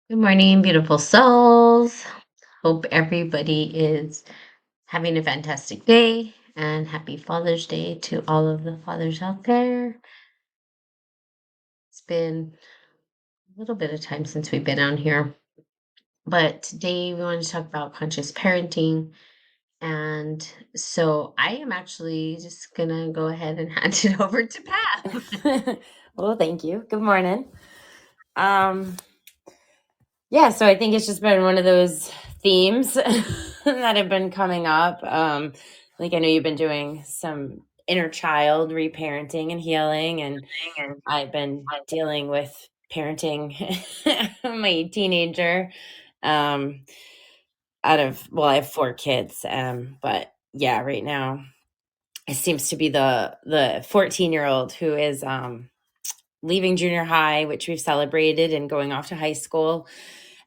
Good morning, beautiful souls. Hope everybody is having a fantastic day and happy Father's Day to all of the fathers out there. It's been a little bit of time since we've been on here, but today we want to talk about conscious parenting. And so I am actually just going to go ahead and hand it over to Pat. Well, thank you. Good morning. Um, yeah, so I think it's just been one of those themes that have been coming up. Like I know you've been doing some inner child reparenting and healing, and I've been dealing with parenting my teenager. Um, I have four kids, but yeah, right now it seems to be the 14-year-old who is leaving junior high, which we've celebrated, and going off to high school.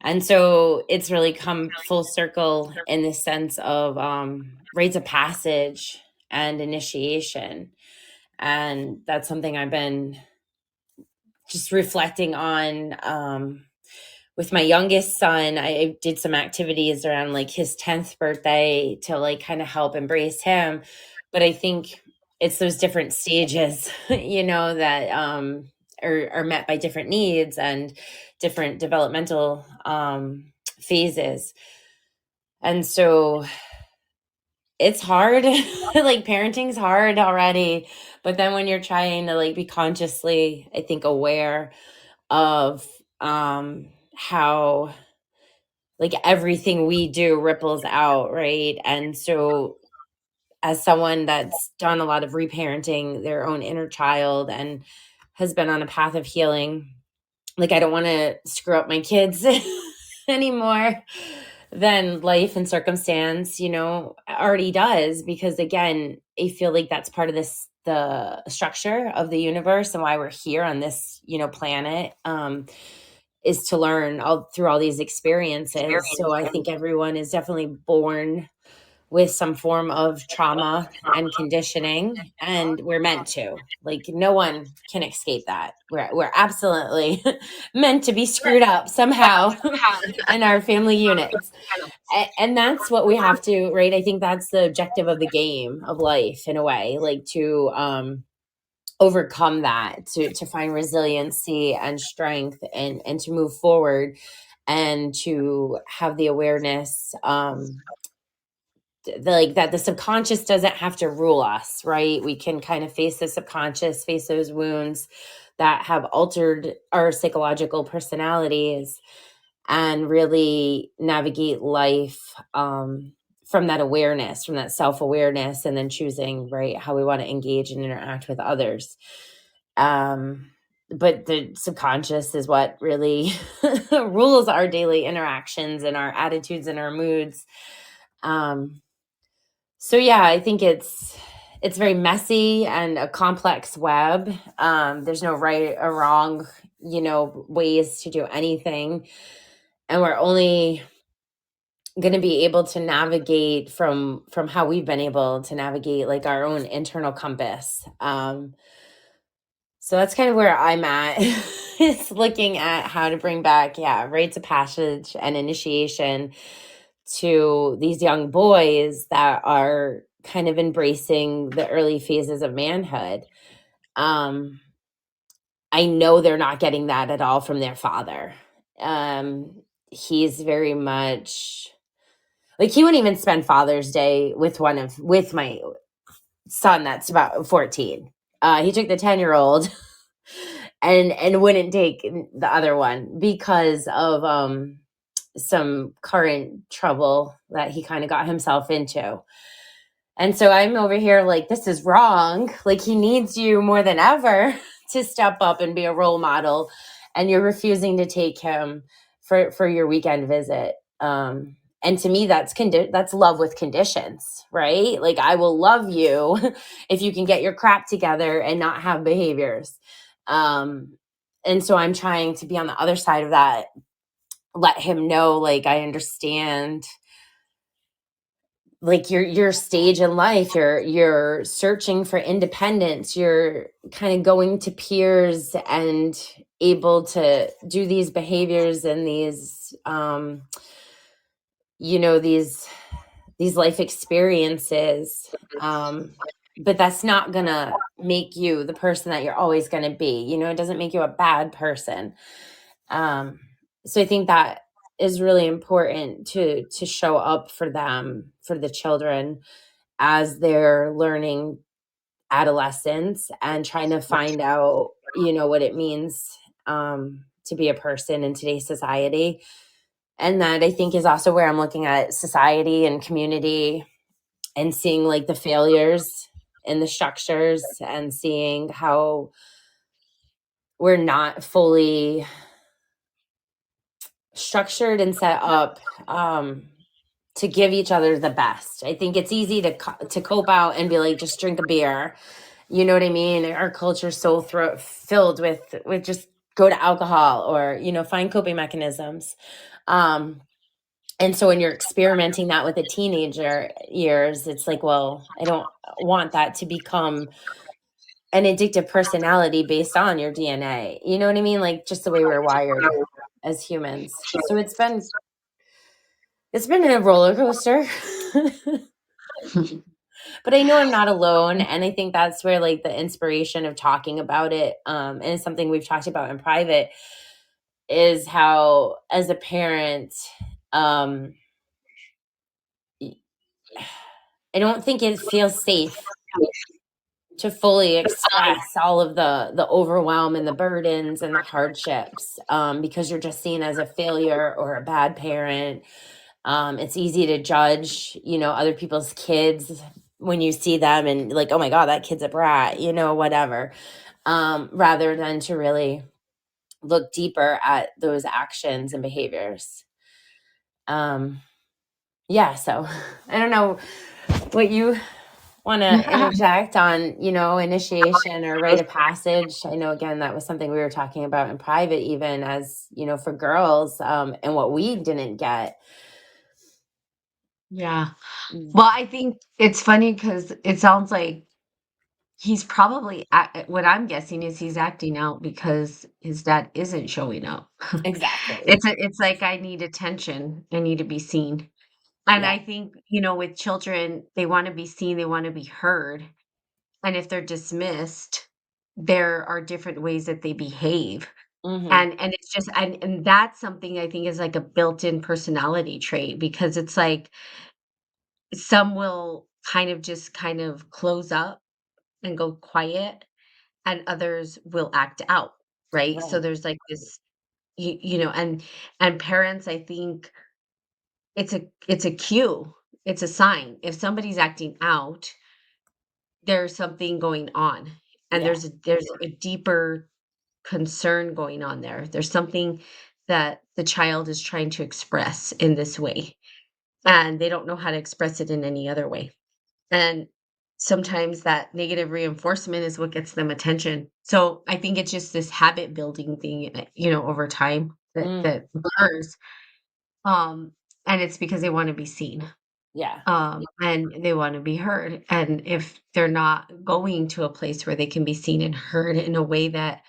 And so it's really come full circle in the sense of rites of passage and initiation. And that's something I've been just reflecting on. With my youngest son, I did some activities around like his 10th birthday to like kind of help embrace him. But I think it's those different stages, that are met by different needs and different developmental phases. And so it's hard. Like parenting's hard already. But then when you're trying to like be consciously, I think, aware of how like everything we do ripples out, right? And so as someone that's done a lot of reparenting their own inner child and has been on a path of healing, like I don't want to screw up my kids anymore than life and circumstance, already does, because again, I feel like that's part of the structure of the universe and why we're here on this, planet. Is to learn all through all these experiences. So I think everyone is definitely born with some form of trauma and conditioning, and we're meant to. Like no one can escape that. We're absolutely meant to be screwed up somehow in our family units. And that's what we have to, right? I think that's the objective of the game of life in a way, like to overcome that, to find resiliency and strength, and to move forward, and to have the awareness, like that the subconscious doesn't have to rule us, right? We can kind of face the subconscious, face those wounds that have altered our psychological personalities, and really navigate life, from that awareness, from that self-awareness, and then choosing, right, how we want to engage and interact with others. But the subconscious is what really rules our daily interactions and our attitudes and our moods. So yeah, I think it's very messy and a complex web. There's no right or wrong, ways to do anything, and we're only going to be able to navigate from how we've been able to navigate like our own internal compass. So that's kind of where I'm at. Is looking at how to bring back, yeah, rites of passage and initiation to these young boys that are kind of embracing the early phases of manhood. Um, I know they're not getting that at all from their father. He's very much like he wouldn't even spend Father's Day with my son that's about 14. He took the 10-year-old and wouldn't take the other one because of some current trouble that he kind of got himself into. And so I'm over here like, this is wrong. Like he needs you more than ever to step up and be a role model. And you're refusing to take him for your weekend visit. And to me, that's love with conditions, right? Like I will love you if you can get your crap together and not have behaviors. And so I'm trying to be on the other side of that, let him know, like, I understand like your stage in life, you're searching for independence, you're kind of going to peers and able to do these behaviors and these these life experiences, but that's not gonna make you the person that you're always gonna be. It doesn't make you a bad person. um, so I think that is really important to show up for them, for the children, as they're learning adolescence and trying to find out, what it means, to be a person in today's society. And that, I think, is also where I'm looking at society and community and seeing like the failures in the structures and seeing how we're not fully structured and set up, to give each other the best. I think it's easy to cope out and be like, just drink a beer. You know what I mean? Our culture's so filled with just go to alcohol or find coping mechanisms. Um, and so when you're experimenting that with a teenager years, it's like, well, I don't want that to become an addictive personality based on your DNA. You know what I mean? Like just the way we're wired as humans. So it's been a roller coaster. But I know I'm not alone, and I think that's where like the inspiration of talking about it, and it's something we've talked about in private, is how as a parent, um I don't think it feels safe to fully express all of the overwhelm and the burdens and the hardships, because you're just seen as a failure or a bad parent. It's easy to judge, other people's kids when you see them and like, oh my God, that kid's a brat, whatever. Rather than to really look deeper at those actions and behaviors. Um, yeah, so I don't know what you want to interject on, initiation or rite of passage. I know, again, that was something we were talking about in private, even as, for girls, and what we didn't get. Yeah. Mm. Well, I think it's funny because it sounds like he's probably what I'm guessing is he's acting out because his dad isn't showing up. Exactly. It's like I need attention. I need to be seen. And Yeah. I think, with children, they want to be seen, they want to be heard. And if they're dismissed, there are different ways that they behave. Hmm. And it's just and that's something I think is like a built-in personality trait because it's like some will kind of close up and go quiet and others will act out, right? So Right. there's like this and parents, I think it's a cue, it's a sign. If somebody's acting out, there's something going on, and Yeah. there's a deeper concern going on there. There's something that the child is trying to express in this way, and they don't know how to express it in any other way. And sometimes that negative reinforcement is what gets them attention. So I think it's just this habit building thing, over time Mm. that occurs. Um, and it's because they want to be seen. Yeah. And they want to be heard. And if they're not going to a place where they can be seen and heard in a way that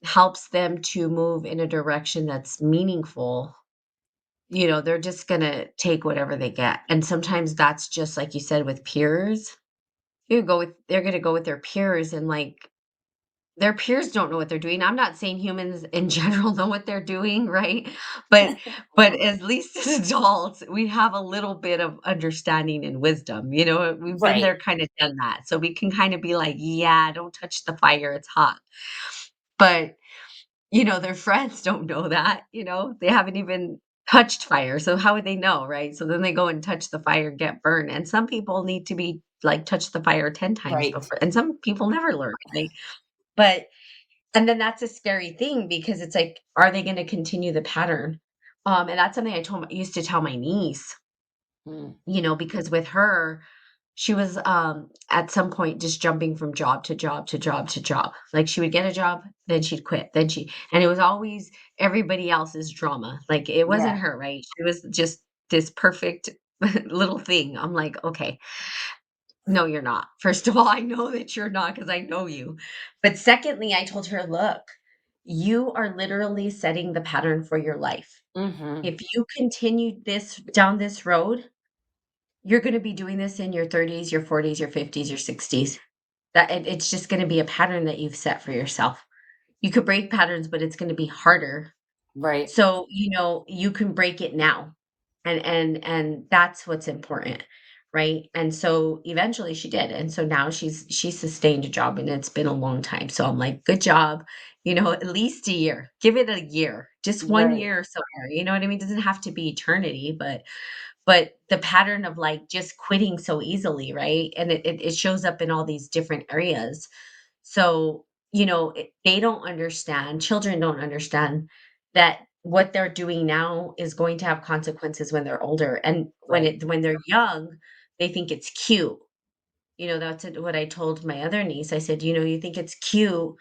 helps them to move in a direction that's meaningful, they're just gonna take whatever they get. And sometimes that's just like you said with peers. They're gonna go with their peers and like their peers don't know what they're doing. I'm not saying humans in general know what they're doing, right? But at least as adults, we have a little bit of understanding and wisdom. We've been Right. there, kind of done that. So we can kind of be like, yeah, don't touch the fire, it's hot. But their friends don't know that, they haven't even touched fire. So how would they know, right? So then they go and touch the fire, get burned. And some people need to be like touch the fire 10 times Right. before, and some people never learn, right? But and then that's a scary thing because it's like, are they gonna continue the pattern? And that's something used to tell my niece, Mm. because with her, she was, at some point just jumping from job to job to job to job. Like, she would get a job, then she'd quit, and it was always everybody else's drama. Like, it wasn't Yeah. her, right? She was just this perfect little thing. I'm like, okay, no, you're not. First of all, I know that you're not because I know you. But secondly, I told her, look, you are literally setting the pattern for your life. Mhm. If you continue this down this road, you're going to be doing this in your 30s, your 40s, your 50s, your 60s. It's just going to be a pattern that you've set for yourself. You could break patterns, but it's going to be harder. Right. So, you can break it now. And that's what's important, right? And so eventually she did. And so now she's sustained a job and it's been a long time. So I'm like, good job. At least a year. Give it a year. Just 1 Right. year somewhere. You know what I mean? It doesn't have to be eternity, but the pattern of like just quitting so easily, right? And it shows up in all these different areas. So, they don't understand, children don't understand that what they're doing now is going to have consequences when they're older. And Right. when they're young, they think it's cute. That's what I told my other niece. I said, you think it's cute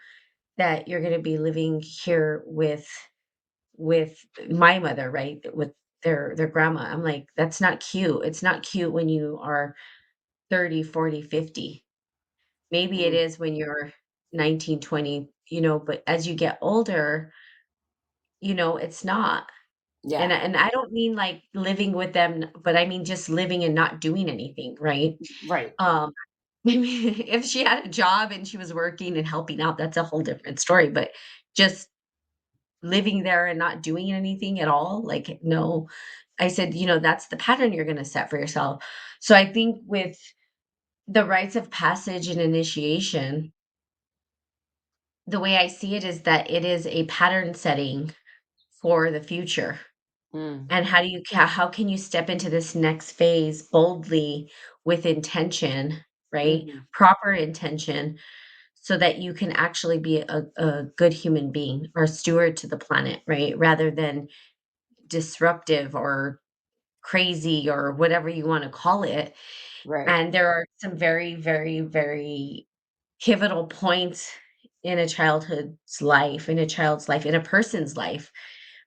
that you're going to be living here with my mother, right? With their grandma. I'm like, that's not cute. It's not cute when you are 30, 40, 50. Maybe it Mm. is when you're 19, 20, but as you get older, it's not. And Yeah. I don't mean like living with them, but I mean just living and not doing anything, right? Right. Um, maybe if she had a job and she was working and helping out, that's a whole different story. But just living there and not doing anything at all, like, no. I said, that's the pattern you're gonna set for yourself. So I think with the rites of passage and initiation, the way I see it is that it is a pattern setting for the future. Mm. And how can you step into this next phase boldly with intention, right? Mhm. Proper intention so that you can actually be a good human being or steward to the planet, right? Rather than disruptive or crazy or whatever you want to call it. Right. And there are some very, very, very pivotal points in a child's life, in a person's life.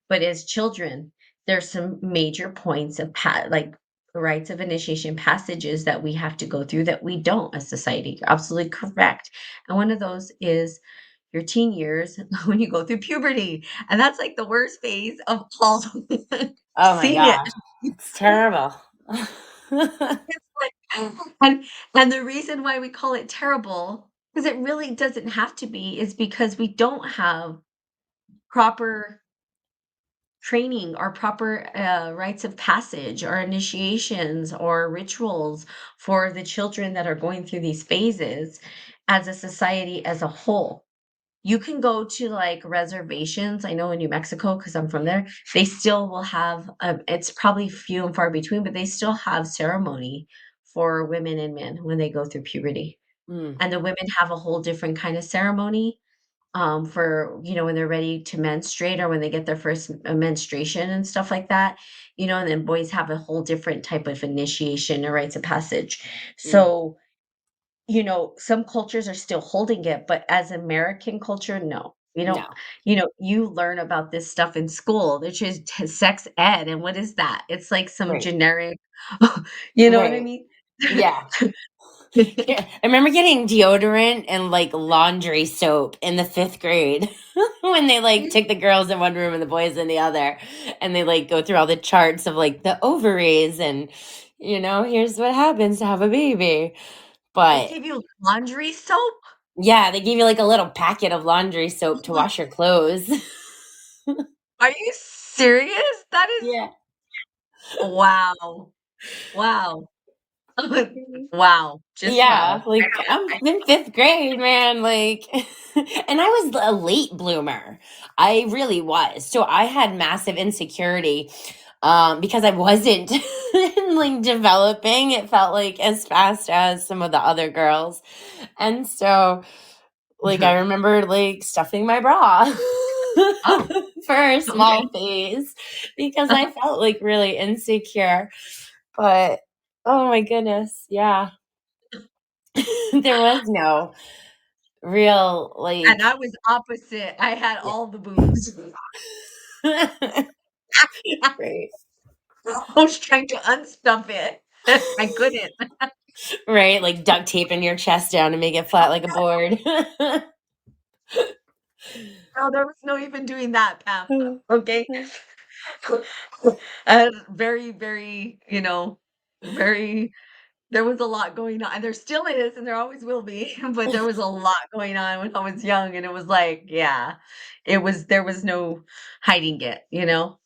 But as children, there's some major points of like rites of initiation passages that we have to go through that we don't as society. You're absolutely correct. And one of those is your teen years when you go through puberty. And that's like the worst phase of all. Oh my Seen it. gosh. It's terrible. It's like and the reason why we call it terrible, because it really doesn't have to be, is because we don't have proper training or proper rites of passage or initiations or rituals for the children that are going through these phases as a society as a whole. You can go to like reservations. I know in New Mexico, because I'm from there, they still will have, it's probably few and far between, but they still have ceremony for women and men when they go through puberty. Mm. And the women have a whole different kind of ceremony for, when they're ready to menstruate or when they get their first menstruation and stuff like that, and then boys have a whole different type of initiation or rites of passage. Mm. So, some cultures are still holding it, but as American culture, no. We don't, No. you learn about this stuff in school, which is sex ed. And what is that? It's like some Right. generic, you know what I Right. mean? Yeah. Yeah. I remember getting deodorant and like laundry soap in the 5th grade when they like took the girls in one room and the boys in the other. And they like go through all the charts of like the ovaries and, here's what happens to have a baby. They But give you laundry soap? yeah, they gave you like a little packet of laundry soap to wash your clothes. Are you serious? That is Yeah. wow. Wow. Wow. Just Yeah, wow. like I'm in 5th grade, man. Like, and I was a late bloomer. I really was. So I had massive insecurity because I wasn't like developing. It felt like as fast as some of the other girls. And so, like, I remember like stuffing my bra Oh, for a small okay. phase because I felt like really insecure. But oh my goodness, yeah. There was no real, And like I was opposite. I had yeah. all the boobs. Right. I was trying to unstuff it. I couldn't. Right, like duct taping your chest down to make it flat like a board. No, there was no even doing that, Pam, okay? Very, very, very there was a lot going on, and there still is, and there always will be, but there was a lot going on when I was young, and it was like, yeah, there was no hiding it?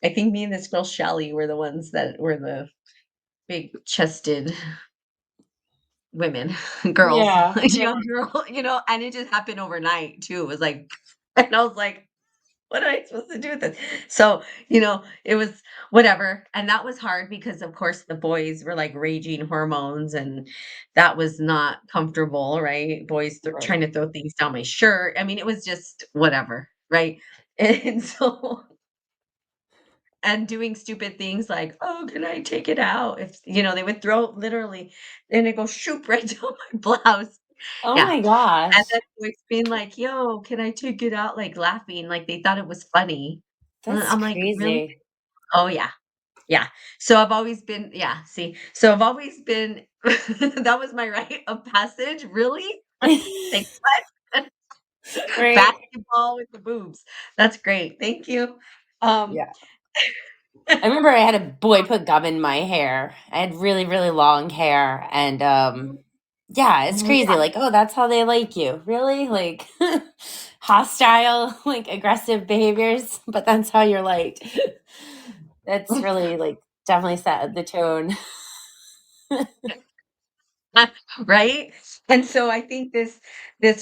I think me and this girl Shelly were the ones that were the big-chested women, girls, Yeah. young girl, and it just happened overnight too. It was like and I was like, "What am I supposed to do with this?" So, it was whatever, and that was hard because, of course, the boys were, like, raging hormones, and that was not comfortable, right? Boys Right. trying to throw things down my shirt. I mean, it was just whatever, right? And so and doing stupid things like, "Oh, can I take it out?" If they would throw literally and it goes shoop right down my blouse. Oh Yeah, my and gosh. then boys being like, "Yo, can I take it out?" Like, laughing, like, they thought it was funny. And That's I'm like, "Really?" crazy. Oh, yeah, yeah. So I've always been yeah, see? So I've always been that was my rite of passage? Really? Like, what? Right? Basketball with the boobs. That's great. Thank you. Um Yeah. I remember I had a boy put gum in my hair. I had really, really long hair, and, yeah, it's Oh, crazy, yeah. like, "Oh, that's how they like you." Really? Like, hostile, like, aggressive behaviors, but that's how you're liked. That's really, like, definitely set the tone. Right? And so I think this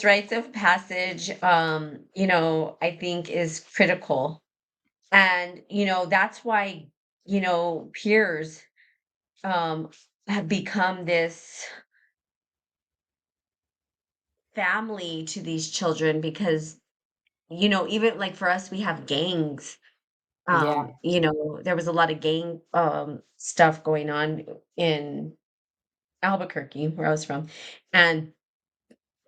rites of passage, I think is critical. And, that's why, peers have become this family to these children because, even like for us, we have gangs. Yeah. There was a lot of gang stuff going on in Albuquerque, where I was from. And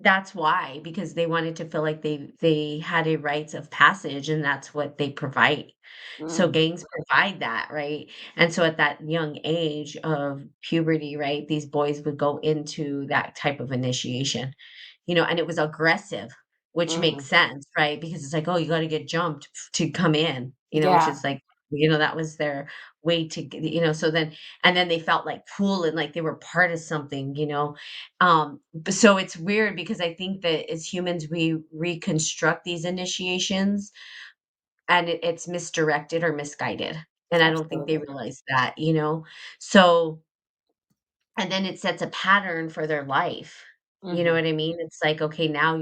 that's why, because they wanted to feel like they had a rites of passage, and that's what they provide. So Mm, gangs provide that, right? And so at that young age of puberty, right, these boys would go into that type of initiation, and it was aggressive, which makes mhm. sense, right? Because it's like, oh, you got to get jumped to come in, which Yeah. is like, that was their way to, so then, and then they felt like cool and like they were part of something. So it's weird because I think that as humans, we reconstruct these initiations and it's misdirected or misguided. And I don't think they Absolutely. realize that. So, and then it sets a pattern for their life. You know Mhm. what I mean? It's like, okay, now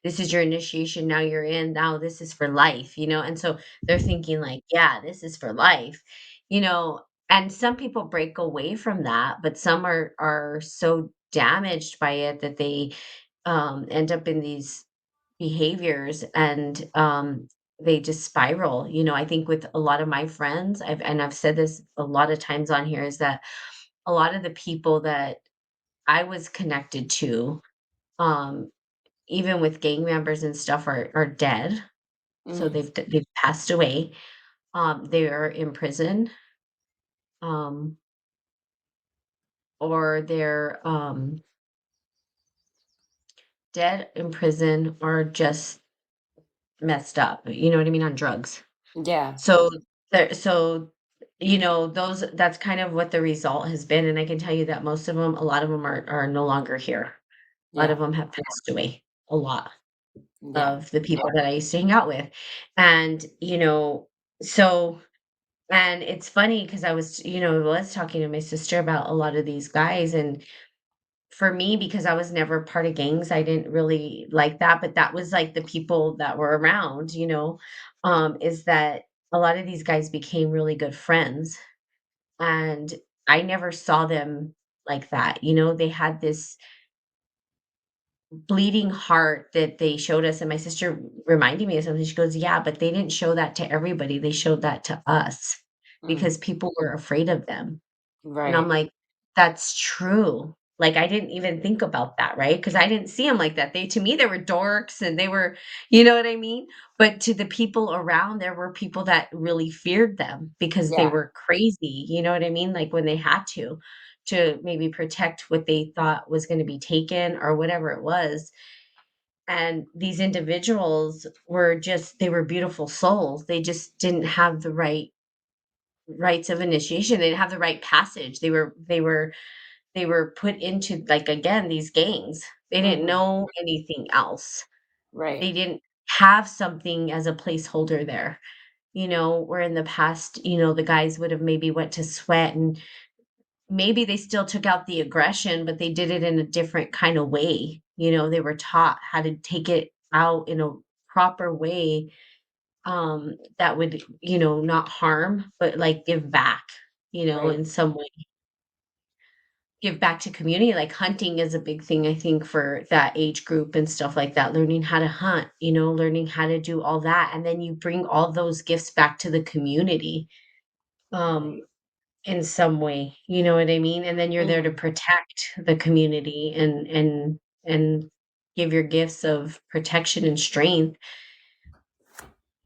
this is your initiation. Now you're in. Now this is for life. And so they're thinking, like, yeah, this is for life, you know. And some people break away from that, but some are so damaged by it that they end up in these behaviors and they just spiral. I think with a lot of my friends, I've said this a lot of times on here, is that a lot of the people that I was connected to, um, even with gang members and stuff, are dead. So Mhm. they've passed away. They are in prison, um, or they're dead in prison, or just messed up. You know what I mean, on drugs. Yeah. So so those that's kind of what the result has been, and I can tell you that a lot of them are no longer here. A lot of Yeah. them have passed away. A lot Yeah. of the people that I used to hang out with. And, so and it's funny because I was talking to my sister about a lot of these guys, and for me, because I was never part of gangs, I didn't really like that, but that was, like, the people that were around, is that a lot of these guys became really good friends, and I never saw them like that. They had this bleeding heart that they showed us, and my sister reminded me of something. She goes, "Yeah, but they didn't show that to everybody. They showed that to us Mm. because people were afraid of them." And I'm Right. like, "That's true." Like, I didn't even think about that, right? Because I didn't see them like that. To me, they were dorks and they were, you know what I mean? But to the people around, there were people that really feared them because they Yeah. were crazy, you know what I mean? Like when they had to maybe protect what they thought was going to be taken or whatever it was. And these individuals were just, they were beautiful souls. They just didn't have the right rites of initiation. They didn't have the right passage. They were put into, like, again, these gangs. They didn't Hmm. know anything else. Right. They didn't have something as a placeholder there, where in the past, the guys would have maybe went to sweat and maybe they still took out the aggression, but they did it in a different kind of way. They were taught how to take it out in a proper way, that would, not harm, but, like, give back, Right. in some way. Give back to community, like, hunting is a big thing, I think, for that age group and stuff like that, learning how to hunt, learning how to do all that, and then you bring all those gifts back to the community, um, Right. in some way, you know what I mean? And then you're there to Hmm. protect the community and give your gifts of protection and strength,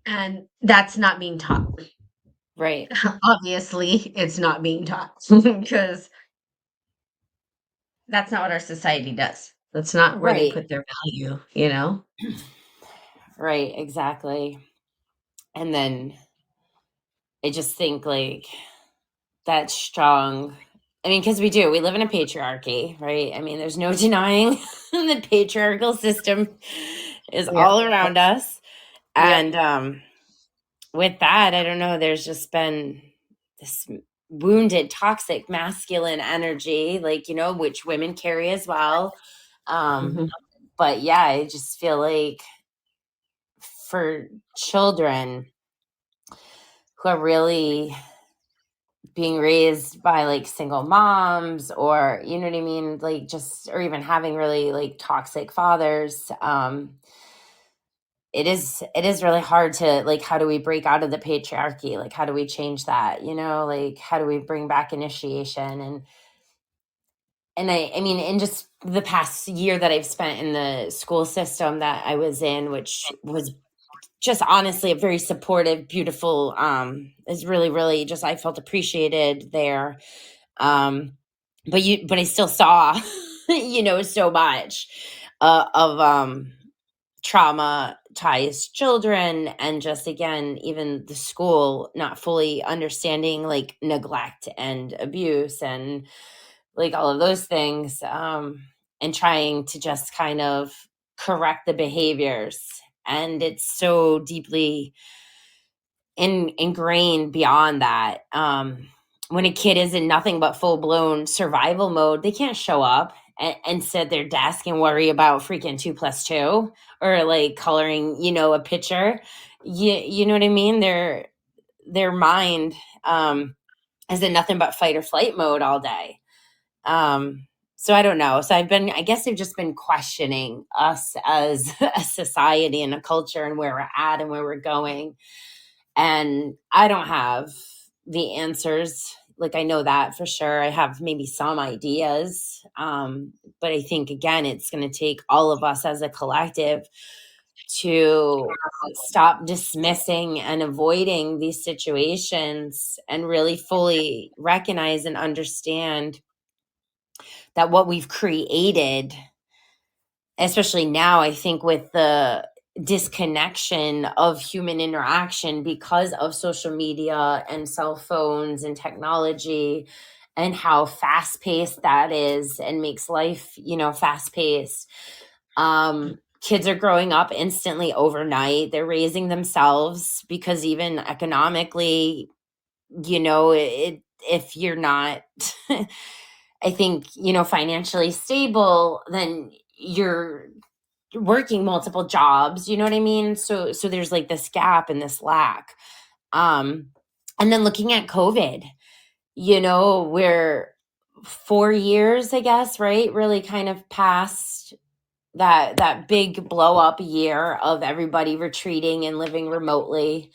and that's not being taught. Right. Obviously, it's not being taught because that's not what our society does. That's not where they Right. put their value, you know? Right. Exactly. And then I just think like that strong. I mean, because we live in a patriarchy, right? I mean, there's no denying the patriarchal system is Yep, all around us. yep, And with that, I don't know, there's just been this wounded, toxic, masculine energy, like, which women carry as well. Um, mhm, but yeah, I just feel like for children who are really being raised by like single moms or you know what I mean, like just or even having really like toxic fathers, it is really hard to like how do we break out of the patriarchy, like how do we change that, like how do we bring back initiation and I mean in just the past year that I've spent in the school system that I was in, which was just honestly a very supportive, beautiful, is really, really just I felt appreciated there. Um, but I still saw, so much of traumatized children and just again, even the school not fully understanding like neglect and abuse and like all of those things, and trying to just kind of correct the behaviors. And it's so deeply ingrained beyond that. When a kid is in nothing but full blown survival mode, they can't show up and sit at their desk and worry about freaking 2 plus 2 or like coloring, a picture. You know what I mean? Their mind is in nothing but fight or flight mode all day. So I don't know. So I guess I've just been questioning us as a society and a culture and where we're at and where we're going. And I don't have the answers. Like I know that for sure. I have maybe some ideas. But I think again, it's going to take all of us as a collective to stop dismissing and avoiding these situations and really fully recognize and understand that what we've created, especially now, I think with the disconnection of human interaction because of social media and cell phones and technology and how fast paced that is and makes life, fast paced. Kids are growing up instantly overnight. They're raising themselves because even economically, if you're not I think, financially stable, then you're working multiple jobs, you know what I mean? So there's like this gap and this lack. Um and then looking at COVID, we're 4 years, I guess, right? Really kind of past that big blow up year of everybody retreating and living remotely.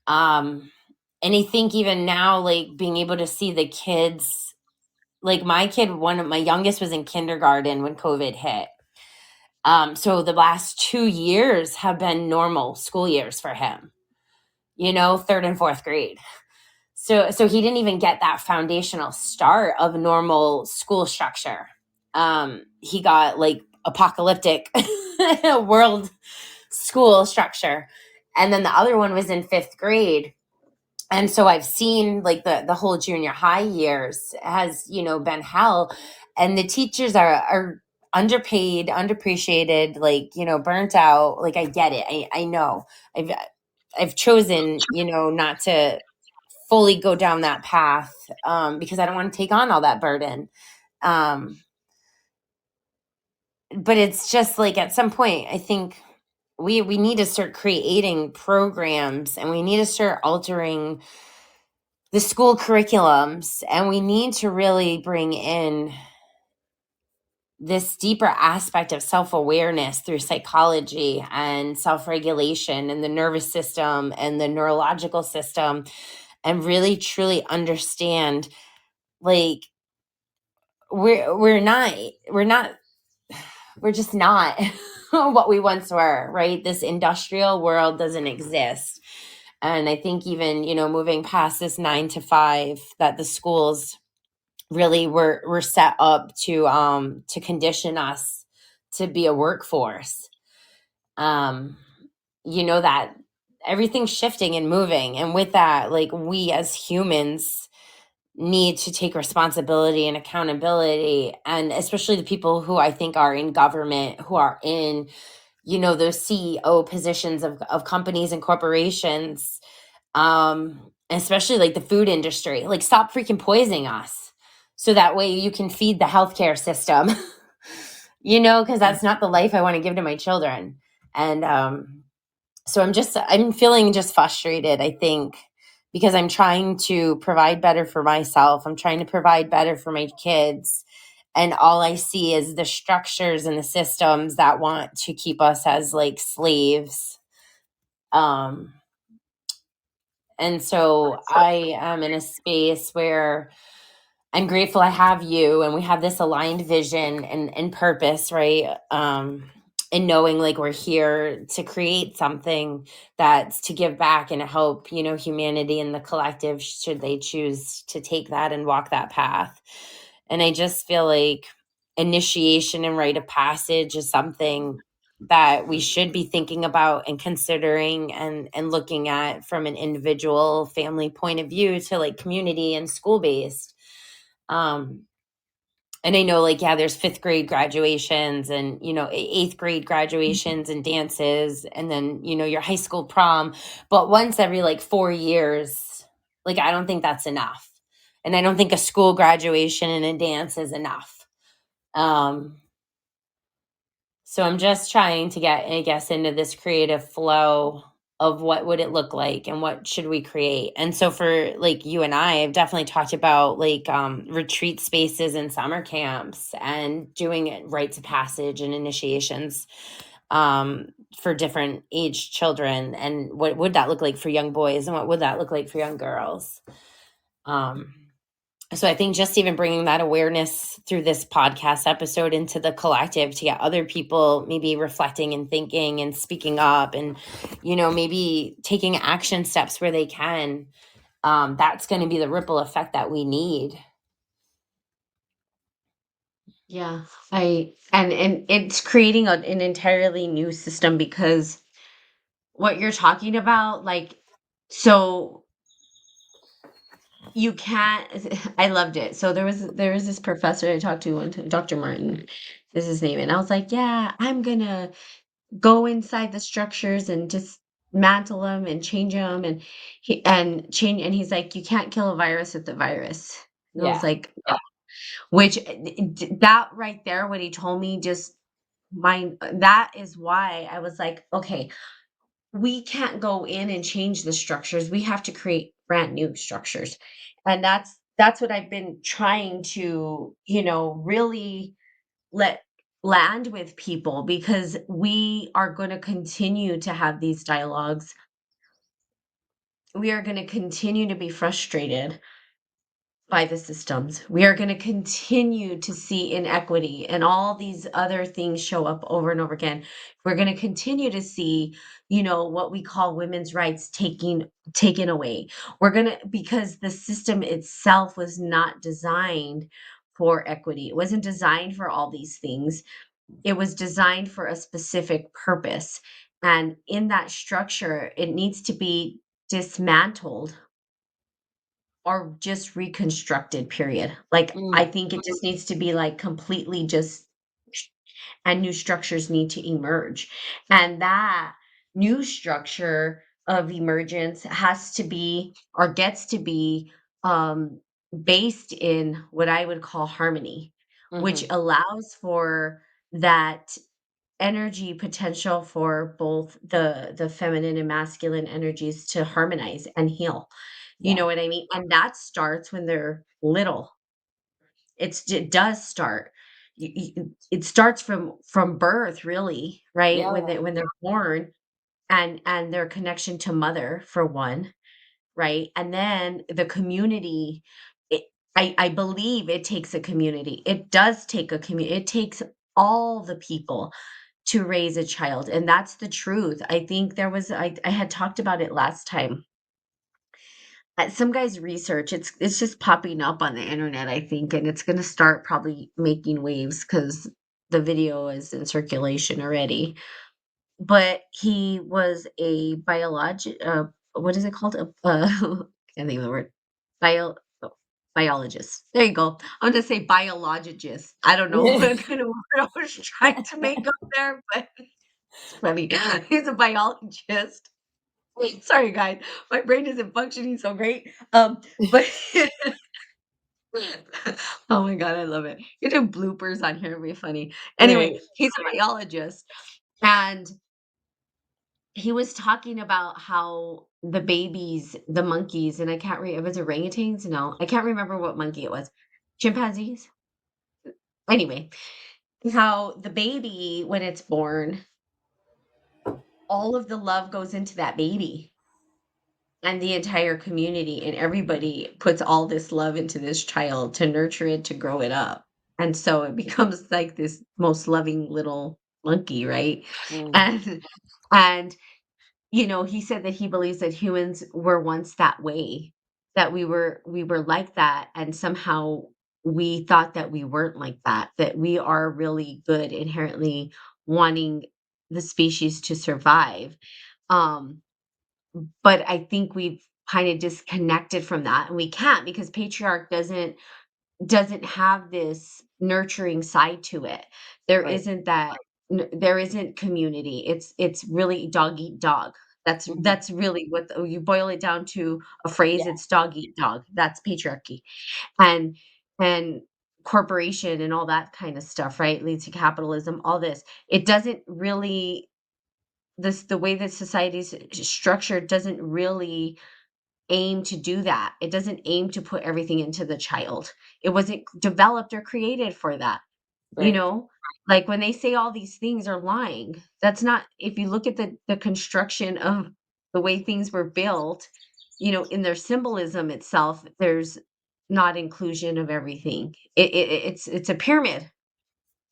Um and I think even now like being able to see the kids like my kid, one of my youngest was in kindergarten when COVID hit. So the last 2 years have been normal school years for him, third and fourth grade. So he didn't even get that foundational start of normal school structure. He got like apocalyptic world school structure. And then the other one was in fifth grade. And so I've seen like the whole junior high years has, been hell. And the teachers are underpaid, underappreciated, like, burnt out. Like I get it. I know. I've chosen, not to fully go down that path, because I don't want to take on all that burden. Um, but it's just like at some point, I think we need to start creating programs, and we need to start altering the school curriculums, and we need to really bring in this deeper aspect of self-awareness through psychology and self-regulation and the nervous system and the neurological system, and really truly understand, like, we're not we're just not what we once were, right? This industrial world doesn't exist. And I think even, moving past this 9 to 5, that the schools really were set up to condition us to be a workforce. Um, that everything's shifting and moving. And with that, like, we as humans need to take responsibility and accountability, and especially the people who I think are in government, who are in, those CEO positions of companies and corporations, especially like the food industry. Like, stop freaking poisoning us so that way you can feed the healthcare system. Because that's not the life I want to give to my children. And so I'm feeling just frustrated, I think, because I'm trying to provide better for myself. I'm trying to provide better for my kids. And all I see is the structures and the systems that want to keep us as like slaves. Um, and so I am in a space where I'm grateful I have you, and we have this aligned vision and purpose, right? And knowing like we're here to create something that's to give back and to help, humanity and the collective, should they choose to take that and walk that path. And I just feel like initiation and rite of passage is something that we should be thinking about and considering, and looking at from an individual family point of view to like community and school based. um and I know, like, yeah, there's fifth grade graduations, and, eighth grade graduations and dances, and then, your high school prom. But once every like 4 years, like, I don't think that's enough. And I don't think a school graduation and a dance is enough. Um, so I'm just trying to get, I guess, into this creative flow of what would it look like and what should we create. And so for like you and I have definitely talked about like retreat spaces and summer camps, and doing it rites of passage and initiations, for different age children, and what would that look like for young boys, and what would that look like for young girls. Um, so I think just even bringing that awareness through this podcast episode into the collective, to get other people maybe reflecting and thinking and speaking up, and, maybe taking action steps where they can, that's going to be the ripple effect that we need. Yeah, and it's creating an entirely new system, because what you're talking about, like, so you can't. I loved it. So there was this professor I talked to one time, Dr. Martin is his name, and I was like, yeah, I'm gonna go inside the structures and just mantle them and change them, and he's like, you can't kill a virus with the virus. And I was Yeah. like, which that right there, what he told me, just that is why I was like, okay, we can't go in and change the structures. We have to create brand new structures. And that's what I've been trying to, really let land with people, because we are going to continue to have these dialogues. We are going to continue to be frustrated, by the systems. We are going to continue to see inequity and all these other things show up over and over again. We're going to continue to see, what we call women's rights taken away. We're going to because the system itself was not designed for equity. It wasn't designed for all these things. It was designed for a specific purpose. And in that structure, it needs to be dismantled or just reconstructed, period. Like, I Mm, think it just needs to be, like, completely just and new structures need to emerge. And that new structure of emergence has to be or gets to be, um, based in what I would call harmony, which mhm. allows for that energy potential for both the feminine and masculine energies to harmonize and heal. You Yeah. know what I mean? And that starts when they're little. It does start. It starts from birth, really, right? When Yeah. they're born, and their connection to mother, for one, right? And then the community. It, I believe it takes a community. It does take a community. It takes all the people to raise a child, and that's the truth. I think I had talked about it last time. Some guy's research, it's just popping up on the internet, I think, and it's gonna start probably making waves because the video is in circulation already. But he was a what is it called? Can't think of the word. Bio oh, biologist. There you go. I'm gonna say biologist. I don't know what kind of word I was trying to make up there, but it's funny. He's a biologist. Sorry, guys. My brain isn't functioning so great. But oh my god, I love it. You do bloopers on here, it'd be funny. Right. Anyway, he's a biologist, and he was talking about how the babies, the monkeys, and I can't it was orangutans? No, I can't remember what monkey it was. Chimpanzees? Anyway, how the baby, when it's born, all of the love goes into that baby. And the entire community and everybody puts all this love into this child to nurture it, to grow it up. And so it becomes like this most loving little monkey, right? Mm, And and he said that he believes that humans were once that way, that we were like that, and somehow we thought that we weren't like that, that we are really good inherently wanting the species to survive. Um but I think we've kinda disconnected from that, and we can't because patriarch doesn't have this nurturing side to it. There right. isn't that there isn't community. It's really dog eat dog. Mhm. That's really what you boil it down to a phrase, Yeah. it's dog eat dog. That's patriarchy. And and corporation and all that kind of stuff, right, leads to capitalism, all this. It doesn't really the way that society's structured doesn't really aim to do that. It doesn't aim to put everything into the child. It wasn't developed or created for that, you Right. know? Like, when they say all these things are lying, that's not if you look at the construction of the way things were built, in their symbolism itself, there's not inclusion of everything. It's a pyramid.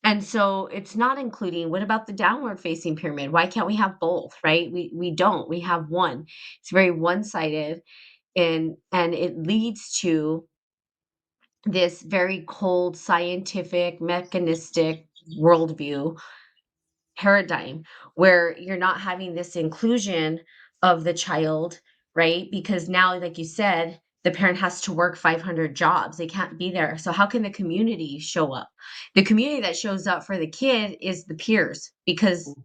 And so it's not including what about the downward facing pyramid? Why can't we have both, right? We don't. We have one. It's very one-sided and it leads to this very cold, scientific, mechanistic worldview paradigm where you're not having this inclusion of the child, right? Because now, like you said, the parent has to work 500 jobs. They can't be there. So how can the community show up? The community that shows up for the kid is the peers because Mm,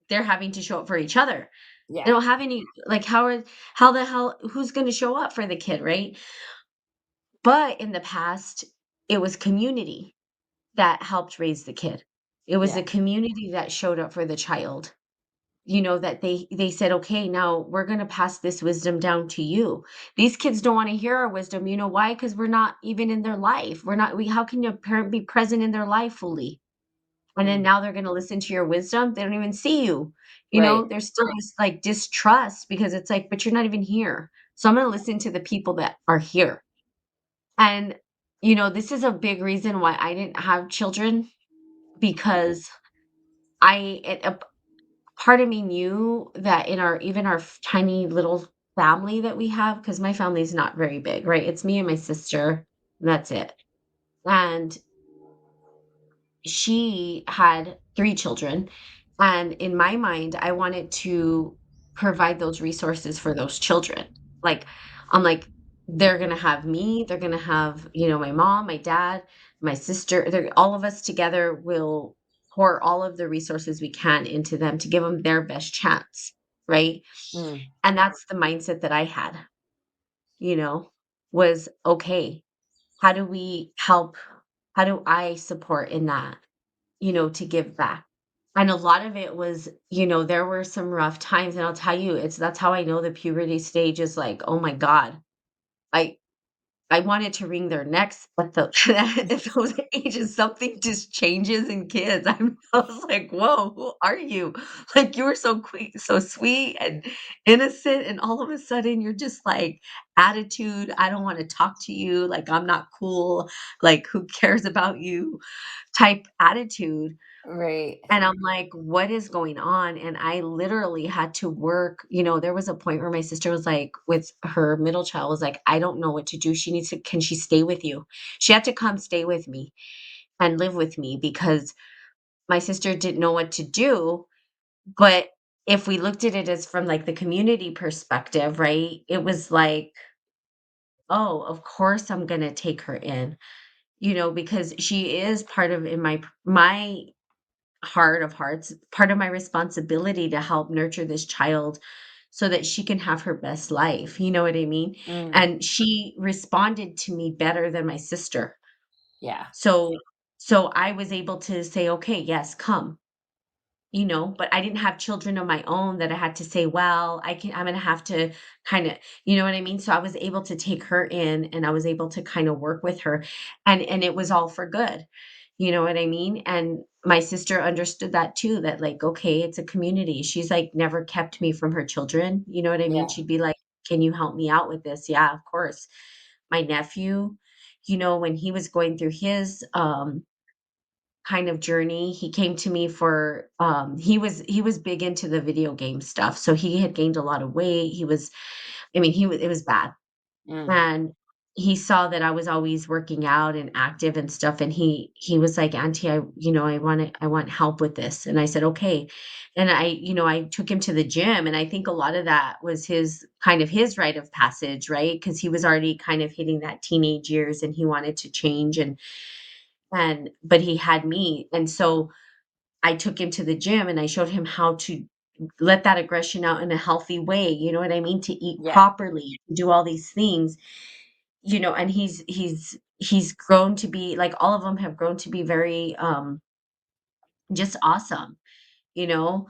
they're having to show up for each other. They yeah. don't have any like how the hell who's going to show up for the kid, right? But in the past, it was community that helped raise the kid. It was Yeah. the community that showed up for the child. That they said, "Okay, now we're gonna pass this wisdom down to you." These kids don't wanna hear our wisdom, you know why? Because 'Cause we're not even in their life. We're not we how can a parent be present in their life fully? And then Mm, now they're gonna listen to your wisdom? They don't even see you. right. There's still this, like, distrust because it's like, "But you're not even here. So I'm gonna listen to the people that are here." And, this is a big reason why I didn't have children because a part of me knew that in our even our tiny little family that we have, because my family is not very big, right? It's me and my sister, and that's it. And she had 3 children, and in my mind, I wanted to provide those resources for those children. Like, I'm like, they're gonna have me, they're gonna have, my mom, my dad, my sister, they're all of us together will pour all of the resources we can into them to give them their best chance, right? Mm, And that's the mindset that I had, you know, was, "Okay, how do we help? How do I support in that?" To give back. And a lot of it was, there were some rough times, and I'll tell you, that's how I know the puberty stage is like, oh my God. I I wanted to wring their necks at the at those ages. Something just changes in kids. I was like, whoa, who are you? Like you were so sweet and innocent, and all of a sudden you're just like attitude. I don't want to talk to you. Like I'm not cool. Like who cares about you? Type attitude. right. And I'm like, "What is going on?" And I literally had to work. There was a point where my sister was like, with her middle child, was like, "I don't know what to do. Can she stay with you?" She had to come stay with me and live with me because my sister didn't know what to do. But if we looked at it as from like the community perspective, right? It was like, "Oh, of course I'm gonna take her in." Because she is part of in my heart of hearts, part of my responsibility to help nurture this child so that she can have her best life. You know what I mean? Mm, And she responded to me better than my sister. yeah. So so I was able to say, "Okay, yes, come." But I didn't have children of my own that I had to say, "Well, I'm gonna have to kinda," you know what I mean? So I was able to take her in and I was able to kind of work with her, and it was all for good. You know what I mean? And my sister understood that too, that like, okay, it's a community. She's like never kept me from her children. You know what I mean? Yeah. She'd be like, "Can you help me out with this?" Yeah, of course. My nephew, when he was going through his kind of journey. He came to me for he was big into the video game stuff. So he had gained a lot of weight. He was it was bad. Mm, And he saw that I was always working out and active and stuff, and he was like, "Auntie, I want help with this." And I said, "Okay." And I took him to the gym, and I think a lot of that was his rite of passage, right? Because he was already kind of hitting that teenage years and he wanted to change, and but he had me. And so I took him to the gym and I showed him how to let that aggression out in a healthy way, you know what I mean? To eat yeah. properly, do all these things, and he's grown to be like all of them have grown to be very just awesome, you know?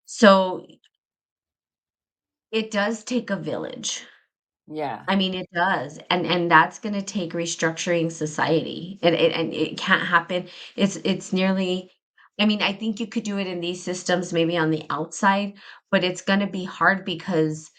So it does take a village. Yeah. I mean, it does, and that's gonna take restructuring society, and it can't happen. It's nearly. I mean, I think you could do it in these systems maybe on the outside, but it's gonna be hard because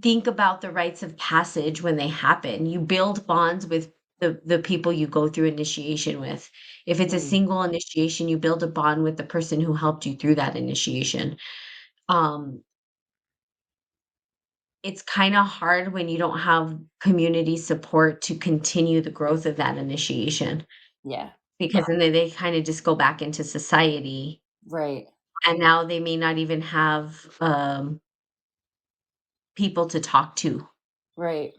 think about the rites of passage when they happen. You build bonds with the people you go through initiation with. If it's a Mm, single initiation, you build a bond with the person who helped you through that initiation. Um, It's kinda hard when you don't have community support to continue the growth of that initiation, yeah. because then they kinda just go back into society, Right. and now they may not even have, people to talk to Right.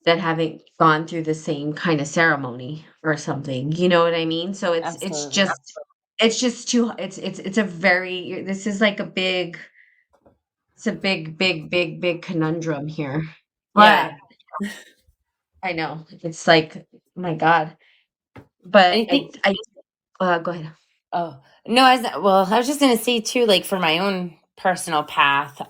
that haven't gone through the same kinda ceremony or something, you know what I mean? So Absolutely. it's just too it's a very this is like a big it's a big, big, big, big conundrum here, but Yeah. I know, it's like, my god. And But I think, go ahead. oh, no, I was just gonna say too, like for my own personal path,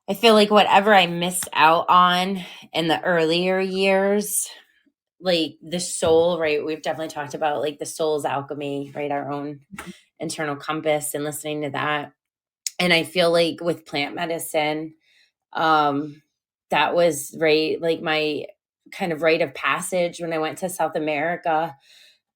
I feel like whatever I missed out on in the earlier years, like the soul, right? We've definitely talked about like the soul's alchemy, right? Our own internal compass and listening to that. And I feel like with plant medicine, that was right, like my kind of rite of passage when I went to South America.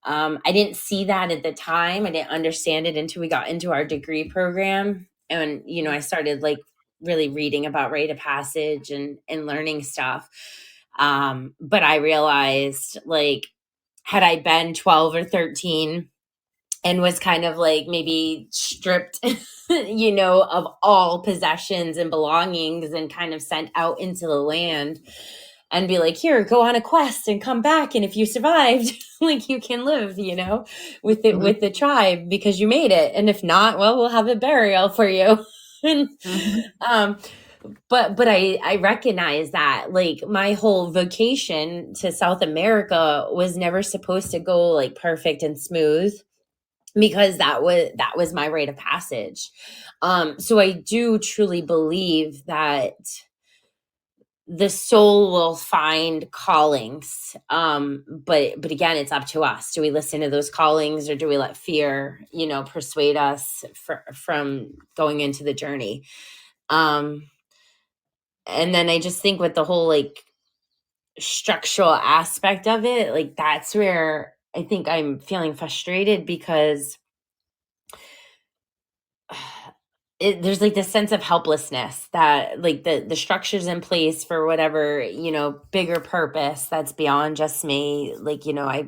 I didn't see that at the time. I didn't understand it until we got into our degree program. And, I started like really reading about rite of passage and learning stuff. But I realized, like, had I been 12 or 13 and was kind of like maybe stripped, of all possessions and belongings and kind of sent out into the land and be like, here, go on a quest and come back. And if you survived, like you can live, with it, with Mhm. the tribe because you made it. And if not, well, we'll have a burial for you. and, Mhm. um, but I recognize that like my whole vocation to South America was never supposed to go like perfect and smooth because that was my rite of passage. So I do truly believe that the soul will find callings, but again, it's up to us. Do we listen to those callings, or do we let fear, persuade us from going into the journey? um and then I just think with the whole like structural aspect of it, like that's where I think I'm feeling frustrated because there's like this sense of helplessness that like the structures in place for whatever bigger purpose that's beyond just me. Like, I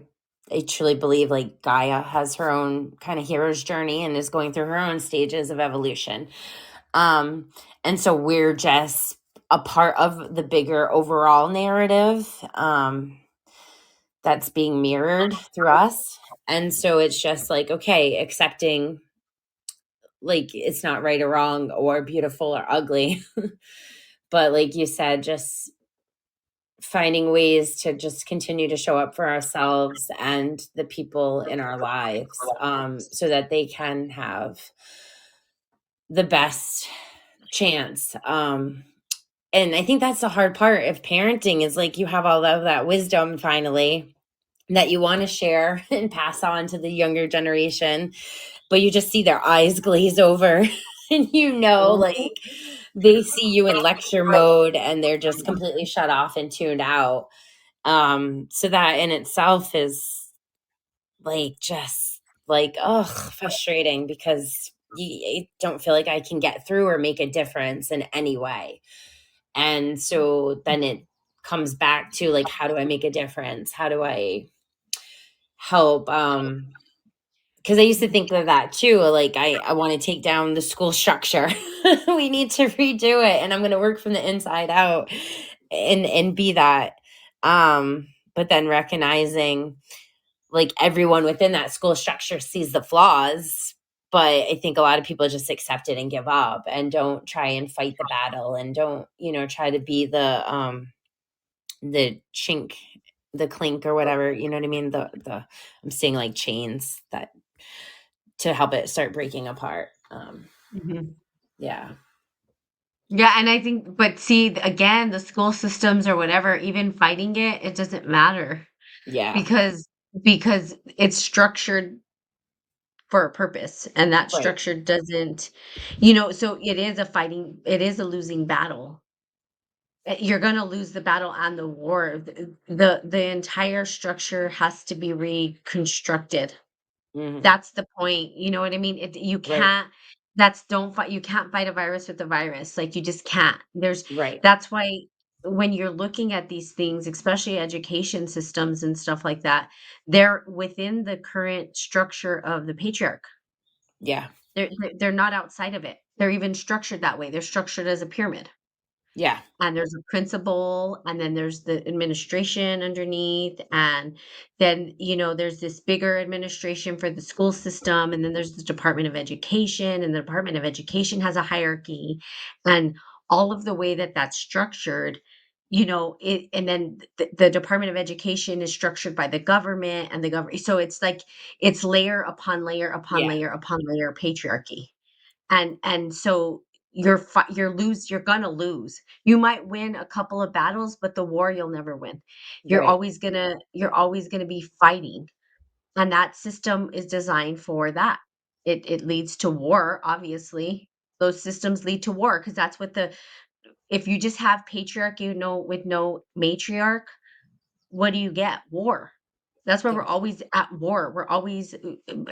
truly believe like Gaia has her own kind of hero's journey and is going through her own stages of evolution. um and so we're just a part of the bigger overall narrative, that's being mirrored through us. And so it's just like, okay, accepting like it's not right or wrong or beautiful or ugly. But like you said, just finding ways to just continue to show up for ourselves and the people in our lives, so that they can have the best chance. And I think that's the hard part of parenting is like you have all of that wisdom finally that you want to share and pass on to the younger generation, but you just see their eyes glaze over and like they see you in lecture mode and they're just completely shut off and tuned out. So that in itself is like just like, oh, frustrating because I don't feel like I can get through or make a difference in any way. And so then it comes back to like, how do I make a difference? How do I help? Because I used to think of that too. Like, I want to take down the school structure. We need to redo it, and I'm going to work from the inside out, and be that. But then recognizing like everyone within that school structure sees the flaws, but I think a lot of people just accept it and give up and don't try and fight the battle and don't try to be the chink, the clink or whatever. You know what I mean? The I'm saying like chains that to help it start breaking apart. Mhm. Yeah. Yeah, and I think, but see, again, the school systems or whatever, even fighting it, it doesn't matter Yeah. because it's structured for a purpose, and that Right. structure doesn't, so it is a losing battle. You're gonna lose the battle and the war. The entire structure has to be reconstructed. Mhm. That's the point, you know what I mean? You Right. can't that's don't fight you can't fight a virus with a virus, like, you just can't. Right. That's why when you're looking at these things, especially education systems and stuff like that, they're within the current structure of the patriarch. Yeah. They're not outside of it. They're even structured that way. They're structured as a pyramid. Yeah. And there's a principal, and then there's the administration underneath, and then, there's this bigger administration for the school system, and then there's the Department of Education, and the Department of Education has a hierarchy, and all of the way that that's structured, it and then the Department of Education is structured by the government and the government, so it's like it's layer upon layer upon Yeah. layer upon layer patriarchy. And so you're gonna lose. You might win a couple of battles, but the war you'll never win. Right. You're always gonna be fighting, and that system is designed for that. It leads to war, obviously. Those systems lead to war because that's what If you just have patriarchy, with no matriarch, what do you get? War. That's why we're always at war. We're always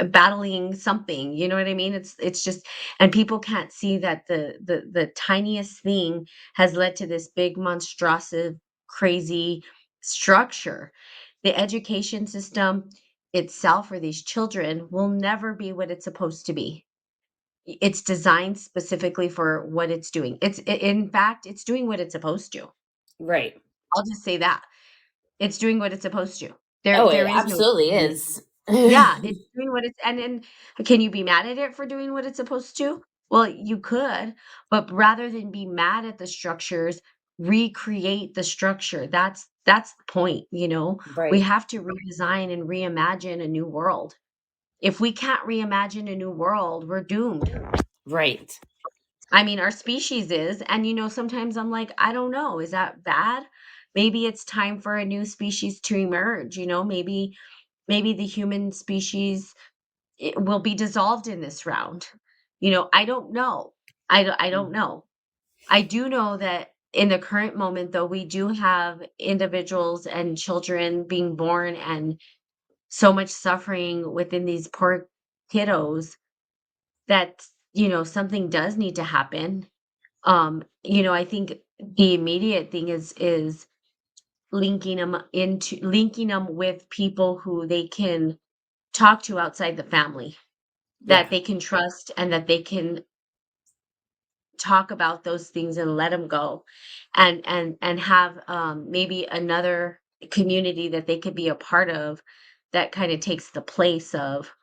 battling something. You know what I mean? It's just, and people can't see that the tiniest thing has led to this big monstrosive, crazy structure. The education system itself for these children will never be what it's supposed to be. It's designed specifically for what it's doing. In fact, it's doing what it's supposed to. Right. I'll just say that. It's doing what it's supposed to. Oh, it There is no absolutely is. yeah, it's doing what it's and can you be mad at it for doing what it's supposed to? Well, you could, but rather than be mad at the structures, recreate the structure. That's the point, you know? We Right. have to redesign and reimagine a new world. If we can't reimagine a new world, we're doomed. Right. I mean, our species is, and sometimes I'm like, I don't know, is that bad? Maybe it's time for a new species to emerge, maybe the human species it will be dissolved in this round. I don't know. I don't know. I do know that in the current moment, though, we do have individuals and children being born and so much suffering within these poor kiddos that, something does need to happen. I think the immediate thing is linking them with people who they can talk to outside the family, that Yeah. they can trust and that they can talk about those things and let them go, and have maybe another community that they could be a part of that kind of takes the place of,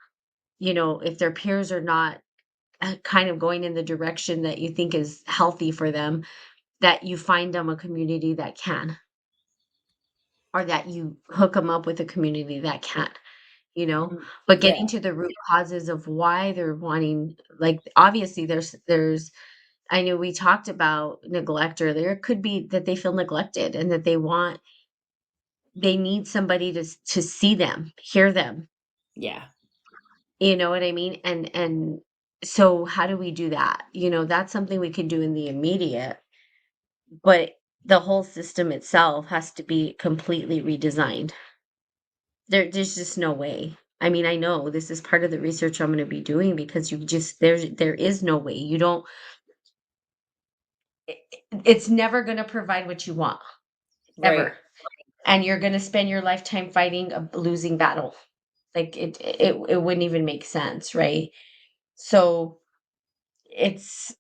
if their peers are not kind of going in the direction that you think is healthy for them, that you find them a community that can, or that you hook them up with a community that can, but Yeah. getting to the root causes of why they're wanting, like, obviously there's I know we talked about neglect earlier. It could be that they feel neglected and that they need somebody to see them, hear them. Yeah. You know what I mean? And so how do we do that? That's something we can do in the immediate, but the whole system itself has to be completely redesigned. There's just no way. I mean, I know this is part of the research I'm going to be doing, because there is no way. You don't it, it's never going to provide what you want, Right. ever. And you're gonna spend your lifetime fighting a losing battle. Like, it wouldn't even make sense, right? So it's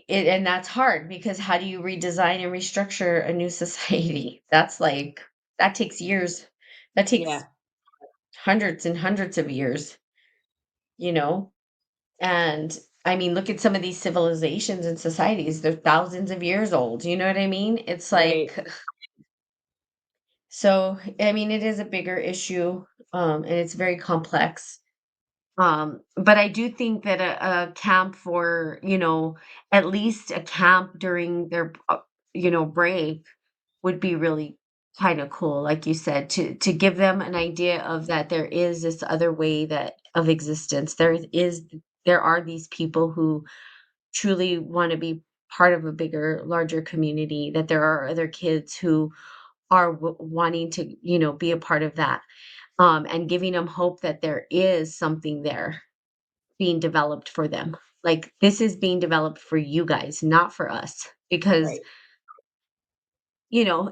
and that's hard, because how do you redesign and restructure a new society? That takes years. That takes Yeah. hundreds and hundreds of years, you know? And I mean, look at some of these civilizations and societies. They're thousands of years old. You know what I mean? It's Right. like, so I mean, it is a bigger issue, and it's very complex. But I do think that a camp for, at least a camp during their, break would be really kind of cool, like you said, to give them an idea of that there is this other way that of existence. There are these people who truly want to be part of a bigger, larger community, that there are other kids who are wanting to, be a part of that. And giving them hope that there is something there being developed for them. Like, this is being developed for you guys, not for us. Because, Right.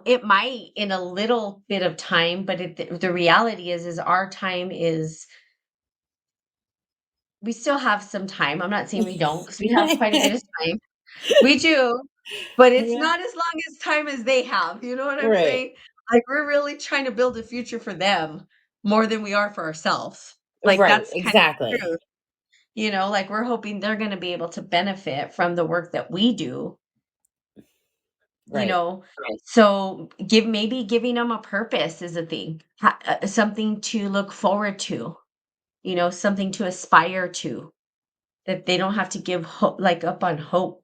it might in a little bit of time, but the reality is our time is, we still have some time. I'm not saying we don't, because we have quite a bit of time. We do, but it's Yeah. not as long as time as they have. You know what I'm Right. saying? Like, we're really trying to build a future for them more than we are for ourselves. Like, Right. that's kind of Exactly. true. Like, we're hoping they're gonna be able to benefit from the work that we do, you Right. know? Right. So, giving them a purpose is a thing, something to look forward to, something to aspire to, that they don't have to give up on hope.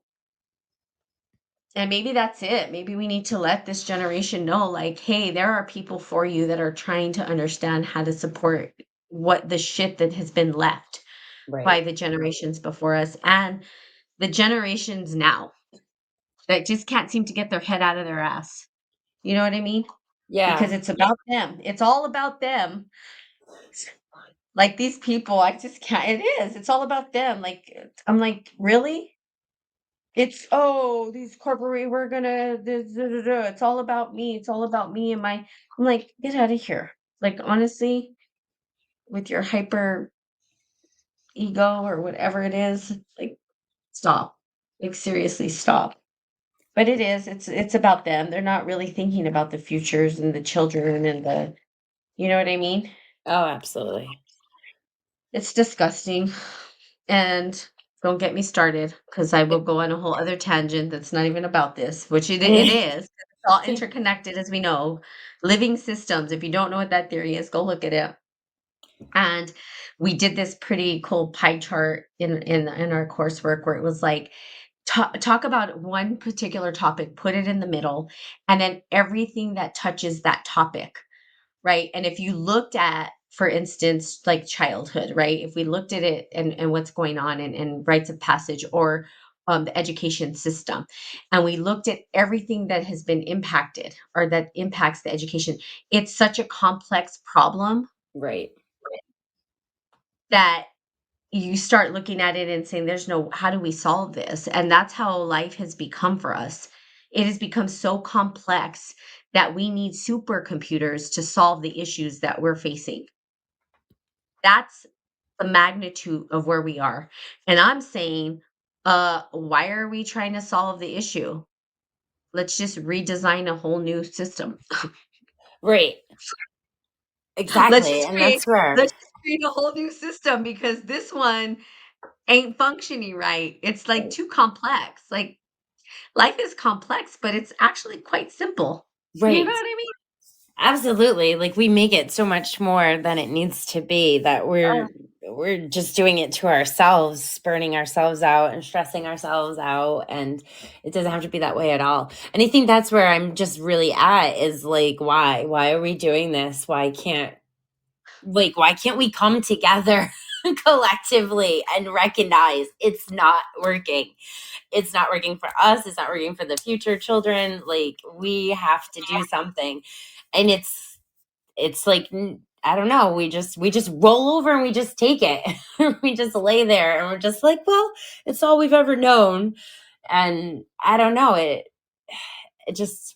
And maybe that's it. Maybe we need to let this generation know, like, "Hey, there are people for you that are trying to understand how to support what the shit that has been left by Right. the generations before us and the generations now." that just can't seem to get their head out of their ass. You know what I mean? Because Yeah. it's about them. It's all about them. Like these people, I just can't. It is. It's all about them. Like I'm like, really? It's oh, these corporate. We're gonna. It's all about me. It's all about me and my. I'm like, get out of here. Like honestly, with your hyper ego or whatever it is, like stop. Like seriously, stop. But it is. It's about them. They're not really thinking about the futures and the children and the. You know what I mean? Oh, absolutely. It's disgusting. And don't get me started because I will go on a whole other tangent that's not even about this, which it is. It's all interconnected, as we know. Living systems. If you don't know what that theory is, go look at it. And we did this pretty cool pie chart in our coursework where it was like talk about one particular topic, put it in the middle, and then everything that touches that topic. Right? And if you looked at, for instance, like childhood, right? If we looked at it and what's going on and rites of passage or the education system, and we looked at everything that has been impacted or that impacts the education, it's such a complex problem Right. that you start looking at it and saying, there's no, how do we solve this? And that's how life has become for us. It has become so complex that we need supercomputers to solve the issues that we're facing. That's the magnitude of where we are. And I'm saying, why are we trying to solve the issue? Let's just redesign a whole new system. Right. let's Exactly. just And create that's where, let's just create a whole new system because this one ain't functioning right. It's like too complex. Like life is complex, but it's actually quite simple. You know right. what I mean? Absolutely. Like we make it so much more than it needs to be that we're just doing it to ourselves, burning ourselves out and stressing ourselves out, and it doesn't have to be that way at all. And I think that's where I'm just really at is like why are we doing this? Why can't we come together collectively and recognize it's not working? It's not working for us, it's not working for the future children. Like we have to do something. And it's like I don't know, we just roll over and we just take it. We just lay there and we're just like, well, it's all we've ever known. And I don't know, it just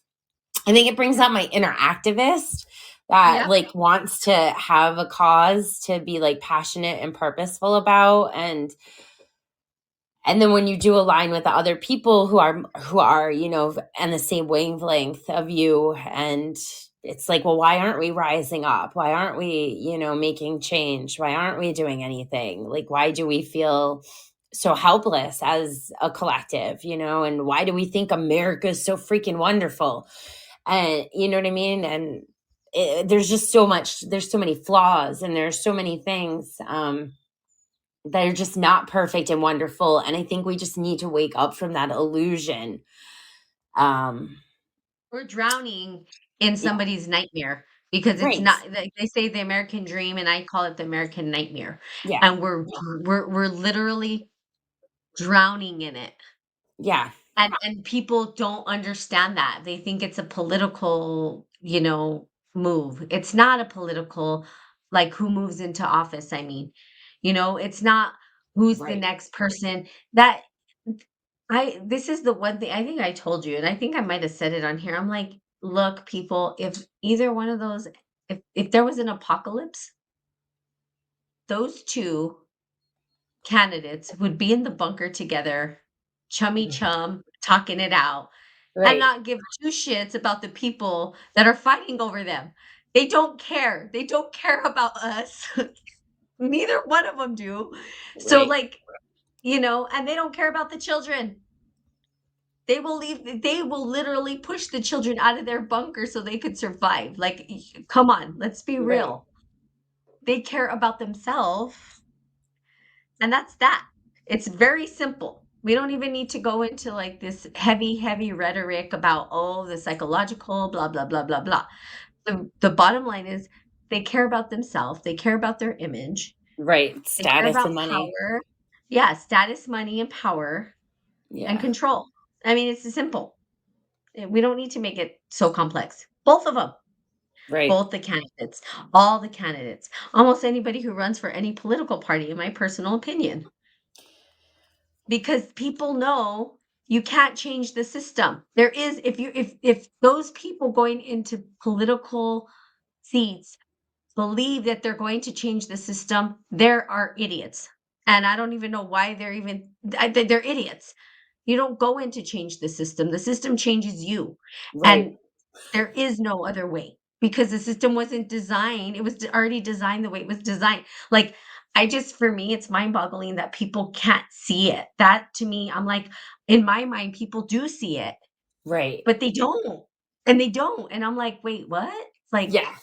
I think it brings out my inner activist that Yep. like wants to have a cause to be like passionate and purposeful about. And then when you do align with the other people who are on the same wavelength of you, and it's like, well, why aren't we rising up? Why aren't we making change? Why aren't we doing anything? Like, why do we feel so helpless as a collective? And why do we think America is so freaking wonderful? And you know what I mean? And there's so many flaws, and there's so many things that are just not perfect and wonderful. And I think we just need to wake up from that illusion. Um, We're drowning in yeah, somebody's nightmare because it's right. not like they say the American dream and I call it the American nightmare. Yeah, And we're literally drowning in it. yeah, And people don't understand that. They think it's a political, move. It's not a political like who moves into office, I mean. It's not who's the right. next person that I this is the one thing I think I told you, and I think I might have said it on here. I'm like, look, people, if either one of those, if there was an apocalypse, those two candidates would be in the bunker together, chummy chum, talking it out, and Right, not give two shits about the people that are fighting over them. They don't care. They don't care about us. Neither one of them do. So, right, like, and they don't care about the children. They will literally push the children out of their bunker so they could survive. Like, come on, let's be right, real. They care about themselves, and that's that. It's very simple. We don't even need to go into like this heavy, heavy rhetoric about, oh, the psychological, blah, blah, blah, blah, blah. The bottom line is they care about themselves, they care about their image, right. they care Status about and money. power. Yeah, status, money, and power and Yeah, control. I mean, it's simple. We don't need to make it so complex. Both of them, Right. both the candidates, all the candidates, almost anybody who runs for any political party, in my personal opinion, because people know you can't change the system. There is, if those people going into political seats believe that they're going to change the system, there are idiots. And I don't even know why they're idiots. You don't go in to change the system. The system changes you. Right. And there is no other way because the system wasn't designed. It was already designed the way it was designed. Like, for me, it's mind boggling that people can't see it. That to me, I'm like, in my mind, people do see it, Right. but they don't. And they don't. And I'm like, wait, what? Like, Yeah.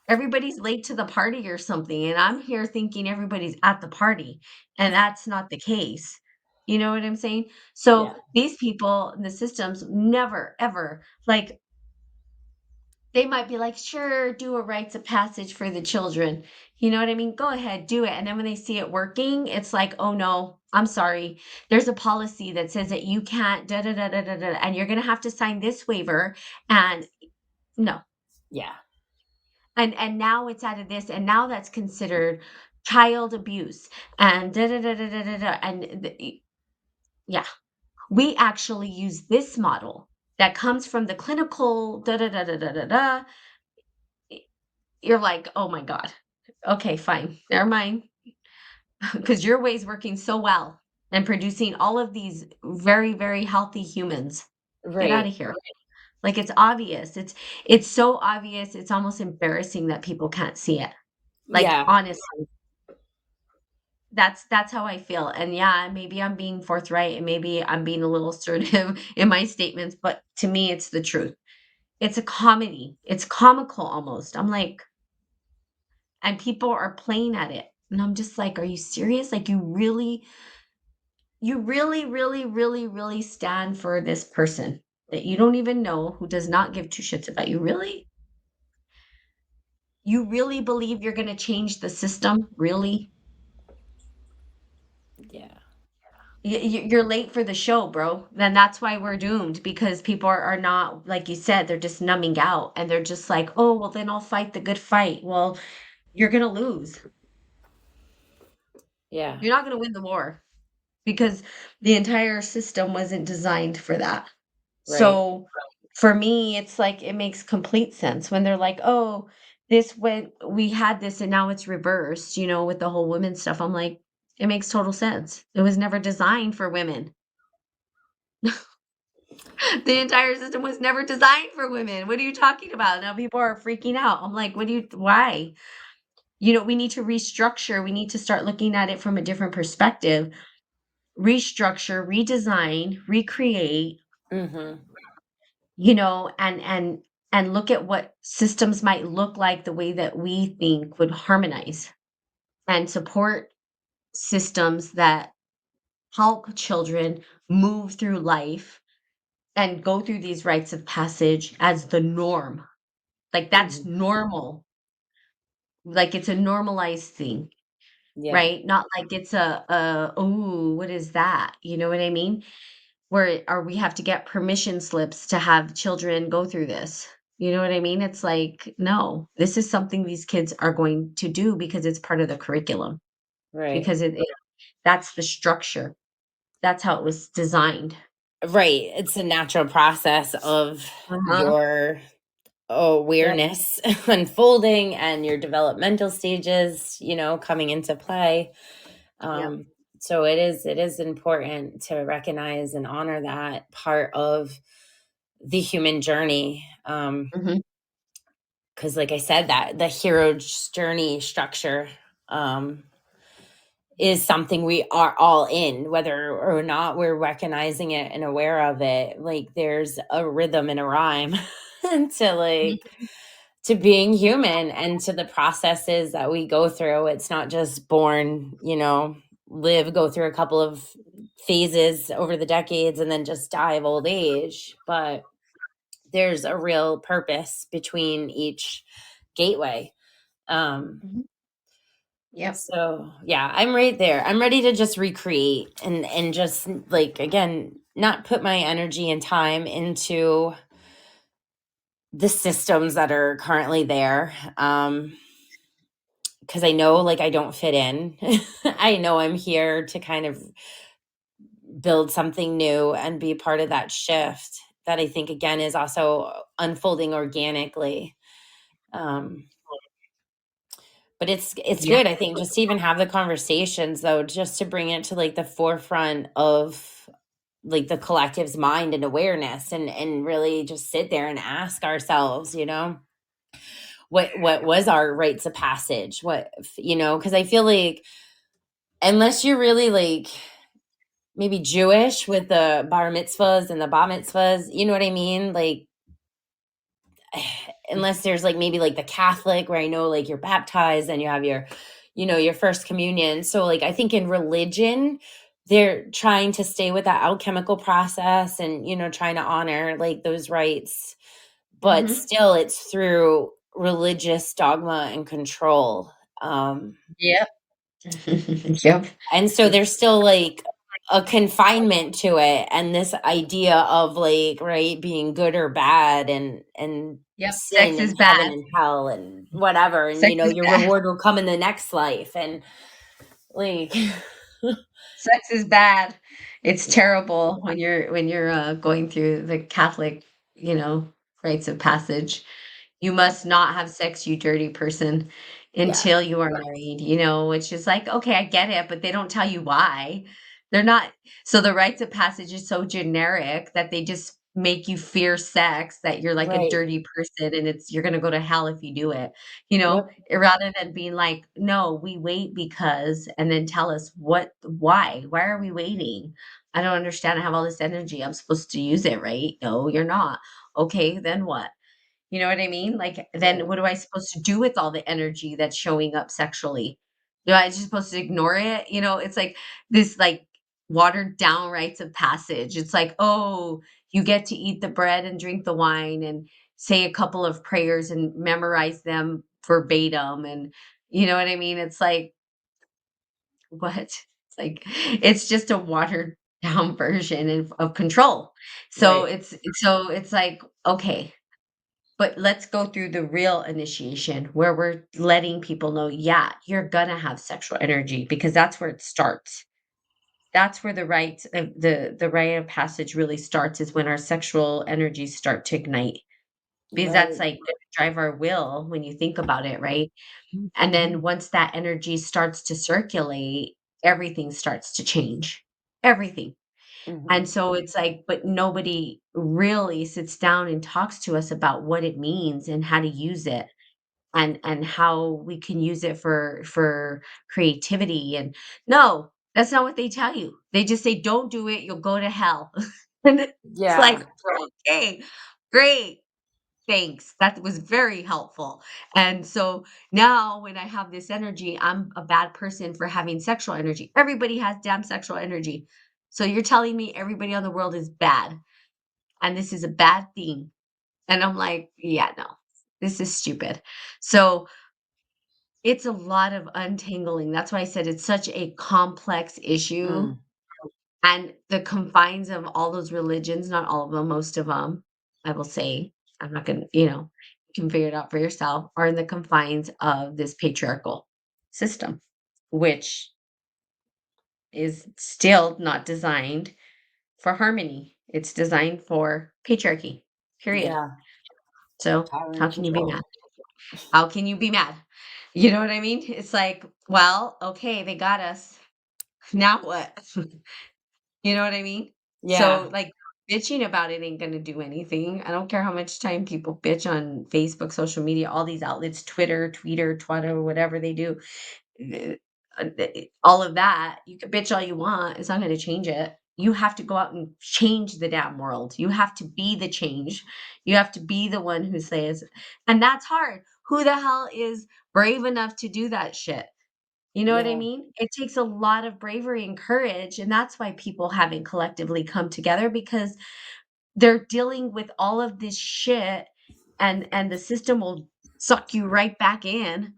everybody's late to the party or something, and I'm here thinking everybody's at the party, and that's not the case. You know what I'm saying? Yeah. So these people in the systems never ever, like, they might be like, sure, do a rites of passage for the children. You know what I mean? Go ahead, do it. And then when they see it working, it's like, oh no, I'm sorry. There's a policy that says that you can't da da da da da da, and you're gonna have to sign this waiver. And no, Yeah. and now it's out of this, and now that's considered child abuse, and da da da da da da da. Yeah, we actually use this model that comes from the clinical da da da da da da da. You're like, oh my god, okay, fine, never mind, because your way's working so well and producing all of these very very healthy humans. Get out Right. of here. Like, it's obvious. It's so obvious. It's almost embarrassing that people can't see it. Like, Yeah. honestly, that's how I feel. And yeah, maybe I'm being forthright and maybe I'm being a little assertive in my statements, but to me, it's the truth. It's a comedy. It's comical almost. I'm like, and people are playing at it. And I'm just like, are you serious? Like, you really stand for this person that you don't even know, who does not give two shits about you. Really? You really believe you're going to change the system? Really? Yeah. You're late for the show, bro. Then that's why we're doomed, because people are not, like you said, they're just numbing out and they're just like, oh, well, then I'll fight the good fight. Well, you're going to lose. Yeah. You're not going to win the war because the entire system wasn't designed for that. Right. So for me, it's like it makes complete sense when they're like, oh, we had this and now it's reversed, with the whole women stuff. I'm like, it makes total sense. It was never designed for women. The entire system was never designed for women. What are you talking about? Now people are freaking out. I'm like, why? We need to restructure. We need to start looking at it from a different perspective. Restructure, redesign, recreate, Mhm. and look at what systems might look like the way that we think would harmonize and support systems that help children move through life and go through these rites of passage as the norm. Like, that's Mhm. normal. Like, it's a normalized thing, Yeah. right? Not like it's "Ooh, what is that?" You know what I mean? Or we have to get permission slips to have children go through this. You know what I mean? It's like, no, this is something these kids are going to do because it's part of the curriculum, Right. because that's the structure. That's how it was designed. Right. It's a natural process of Uh-huh. your Yep. awareness unfolding and your developmental stages, coming into play. Yep. Um, so it is important to recognize and honor that part of the human journey. Mhm. Because like I said, that the hero's journey structure um, is something we are all in, whether or not we're recognizing it and aware of it. Like there's a rhythm and a rhyme to Mhm. to being human and to the processes that we go through. It's not just born, live, go through a couple of phases over the decades and then just die of old age. But there's a real purpose between each gateway. Um, Mhm. Yep. so yeah, I'm right there. I'm ready to just recreate and just like again not put my energy and time into the systems that are currently there. Because I know like I don't fit in. I know I'm here to kind of build something new and be part of that shift that I think again is also unfolding organically. Um, but it's Yeah. good, I think, just to even have the conversations though, just to bring it to like the forefront of like the collective's mind and awareness, and really just sit there and ask ourselves, what was our rites of passage, because I feel like unless you're really like maybe Jewish with the bar mitzvahs and the bat mitzvahs, you know what I mean? Like, unless there's like maybe like the Catholic where I know like you're baptized and you have your first communion. So like I think in religion, they're trying to stay with that alchemical process and trying to honor like those rites, but Hmm. still it's through religious dogma and control. Um, Yep. Yep. And so there's still like a confinement to it, and this idea of like, right, being good or bad, and Yep. sin Sex and is heaven bad. and hell and whatever, and Sex is your bad. reward will come in the next life, and like Sex is bad. It's yeah, terrible when you're going through the Catholic, rites of passage. You must not have sex, you dirty person, yeah, until you are married, which is like, okay, I get it, but they don't tell you why. They're not so the rites of passage is so generic that they just make you fear sex, that you're like a right, dirty person and you're gonna go to hell if you do it, yep, rather than being like, no, we wait because, and then tell us why are we waiting? I don't understand. I have all this energy. I'm supposed to use it, right? No, you're not. Okay, then what? You know what I mean? Like, then right, what am I supposed to do with all the energy that's showing up sexually? Am I just supposed to ignore it? It's like this like watered down rites of passage. It's like, oh, you get to eat the bread and drink the wine and say a couple of prayers and memorize them verbatim. And you know what I mean? It's like, what? It's like it's just a watered down version of control. So right, it's like, okay, but let's go through the real initiation where we're letting people know, yeah, you're gonna have sexual energy because that's where it starts. That's where the rite of passage really starts, is when our sexual energies start to ignite. Because that's right, like gonna drive our will when you think about it, right? And then once that energy starts to circulate, everything starts to change. Everything. And hmm, so it's like, but nobody really sits down and talks to us about what it means and how to use it, and how we can use it for creativity. And no, that's not what they tell you. They just say, don't do it, you'll go to hell. And it's yeah, like, okay, great. Thanks. That was very helpful. And so now when I have this energy, I'm a bad person for having sexual energy. Everybody has damn sexual energy. So you're telling me everybody on the world is bad and this is a bad thing. And I'm like, yeah, no, this is stupid. So it's a lot of untangling. That's why I said it's such a complex issue. mm, And the confines of all those religions, not all of them, most of them, I will say, I'm not gonna, you can figure it out for yourself, are in the confines of this patriarchal system, which is still not designed for harmony. It's designed for patriarchy, period. yeah, So power how and can you be mad? control, How can you be mad? You know what I mean? It's like, well, okay, they got us. Now what? You know what I mean? yeah, So, like, bitching about it ain't gonna do anything. I don't care how much time people bitch on Facebook, social media, all these outlets, Twitter, Tweeter, Twitter, whatever they do. eh, all of that, you can bitch all you want. It's not gonna change it. You have to go out and change the damn world. You have to be the change. You have to be the one who says, and that's hard. Who the hell is brave enough to do that shit? You know what I yeah, mean? It takes a lot of bravery and courage, and that's why people haven't collectively come together, because they're dealing with all of this shit, and the system will suck you right back in,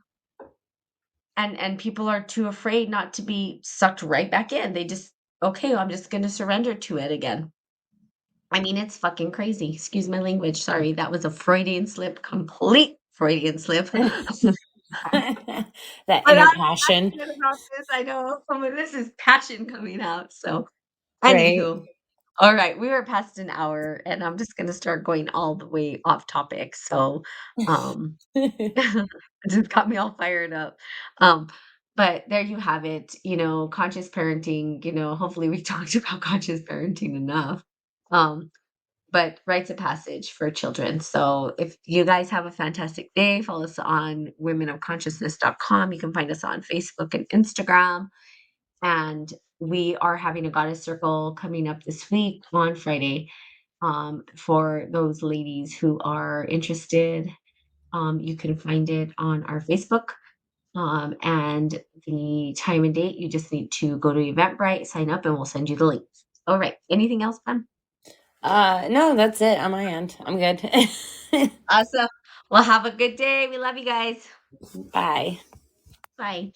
and people are too afraid not to be sucked right back in. They just, "Okay, well, I'm just gonna surrender to it again." I mean, it's fucking crazy. Excuse my language. Sorry, that was a Freudian slip, complete Freudian slip. That But inner I'm passion, passionate about this. I know some of this is passion coming out. So, right? anywho, all right, we were past an hour, and I'm just gonna start going all the way off topic. So, um, it just got me all fired up. Um, but there you have it. Conscious parenting. Hopefully we talked about conscious parenting enough. Um, but rites of passage for children. So if you guys have a fantastic day, follow us on womenofconsciousness.com. You can find us on Facebook and Instagram. And we are having a goddess circle coming up this week on Friday, for those ladies who are interested. You can find it on our Facebook. And the time and date, you just need to go to Eventbrite, sign up, and we'll send you the link. All right. Anything else, Pam? No, that's it on my end. I'm good. Awesome. Well, have a good day. We love you guys. Bye. Bye.